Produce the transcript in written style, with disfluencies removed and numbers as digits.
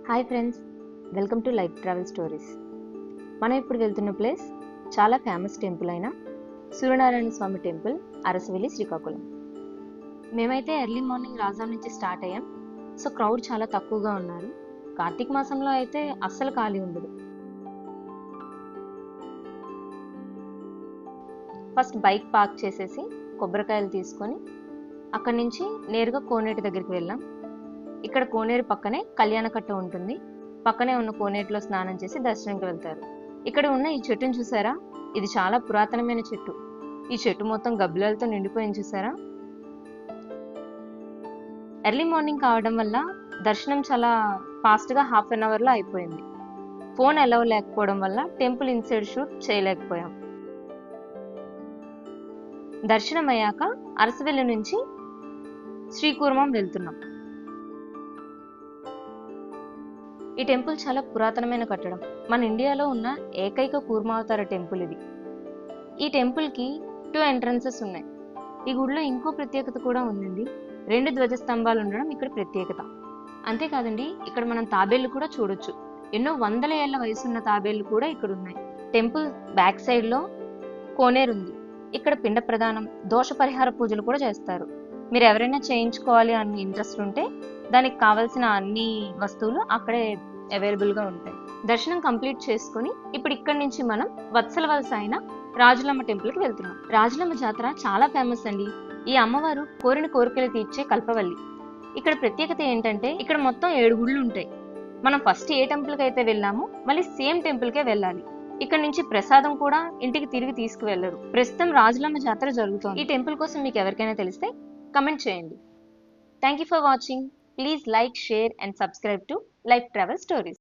Hi friends, welcome to life travel stories. మనం ఇప్పుడు వెళ్తున్న ప్లేస్ చాలా ఫేమస్ టెంపుల్ అయిన సూర్యనారాయణ స్వామి టెంపుల్, అరసవెల్లి, శ్రీకాకుళం. మేమైతే ఎర్లీ మార్నింగ్ రాజాం నుంచి స్టార్ట్ అయ్యాం. సో క్రౌడ్ చాలా తక్కువగా ఉన్నారు. కార్తీక మాసంలో అయితే అస్సలు ఖాళీ ఉండదు. ఫస్ట్ బైక్ పార్క్ చేసేసి కొబ్బరికాయలు తీసుకొని అక్కడి నుంచి నేరుగా కోనేటి దగ్గరికి వెళ్ళాం. ఇక్కడ కోనేరు పక్కనే కళ్యాణకట్ట ఉంటుంది. పక్కనే ఉన్న కోనేటిలో స్నానం చేసి దర్శనంకి వెళ్తారు. ఇక్కడ ఉన్న ఈ చెట్టును చూసారా? ఇది చాలా పురాతనమైన చెట్టు. ఈ చెట్టు మొత్తం గబ్బిలాలతో నిండిపోయింది చూసారా? ఎర్లీ మార్నింగ్ కావడం వల్ల దర్శనం చాలా ఫాస్ట్గా ½ అవర్లో అయిపోయింది. ఫోన్ అలౌ లేకపోవడం వల్ల టెంపుల్ ఇన్సైడ్ షూట్ చేయలేకపోయాం. దర్శనం అయ్యాక అరసవెల్లి నుంచి శ్రీకూర్మం వెళ్తున్నాం. ఈ టెంపుల్ చాలా పురాతనమైన కట్టడం. మన ఇండియాలో ఉన్న ఏకైక కూర్మావతార టెంపుల్ ఇది. ఈ టెంపుల్కి 2 ఎంట్రన్సెస్ ఉన్నాయి. ఈ గుడిలో ఇంకో ప్రత్యేకత కూడా ఉందండి. 2 ధ్వజస్తంభాలు ఉండడం ఇక్కడ ప్రత్యేకత. అంతేకాదండి, ఇక్కడ మనం తాబేళ్లు కూడా చూడొచ్చు. ఎన్నో వందల ఏళ్ల వయసున్న తాబేళ్లు కూడా ఇక్కడ ఉన్నాయి. టెంపుల్ బ్యాక్ సైడ్ లో కోనేరు ఉంది. ఇక్కడ పిండ ప్రదానం, దోష పరిహార పూజలు కూడా చేస్తారు. మీరు ఎవరైనా చేయించుకోవాలి అని ఇంట్రెస్ట్ ఉంటే దానికి కావాల్సిన అన్ని వస్తువులు అక్కడే అవైలబుల్ గా ఉంటాయి. దర్శనం కంప్లీట్ చేసుకుని ఇప్పుడు ఇక్కడి నుంచి మనం వత్సల వలస అయిన రాజులమ్మ టెంపుల్ కి వెళ్తున్నాం. రాజులమ్మ జాతర చాలా ఫేమస్ అండి. ఈ అమ్మవారు కోరిన కోరికలు తీర్చే కల్పవల్లి. ఇక్కడ ప్రత్యేకత ఏంటంటే ఇక్కడ మొత్తం 7 గుళ్ళు ఉంటాయి. మనం ఫస్ట్ ఏ టెంపుల్ కి అయితే వెళ్ళామో మళ్ళీ సేమ్ టెంపుల్ కే వెళ్ళాలి. ఇక్కడ నుంచి ప్రసాదం కూడా ఇంటికి తిరిగి తీసుకువెళ్లరు. ప్రస్తుతం రాజులమ్మ జాతర జరుగుతోంది. ఈ టెంపుల్ కోసం మీకు ఎవరికైనా తెలిస్తే కమెంట్ చేయండి. Thank you for watching. Please like, share and subscribe to Life Travel Stories.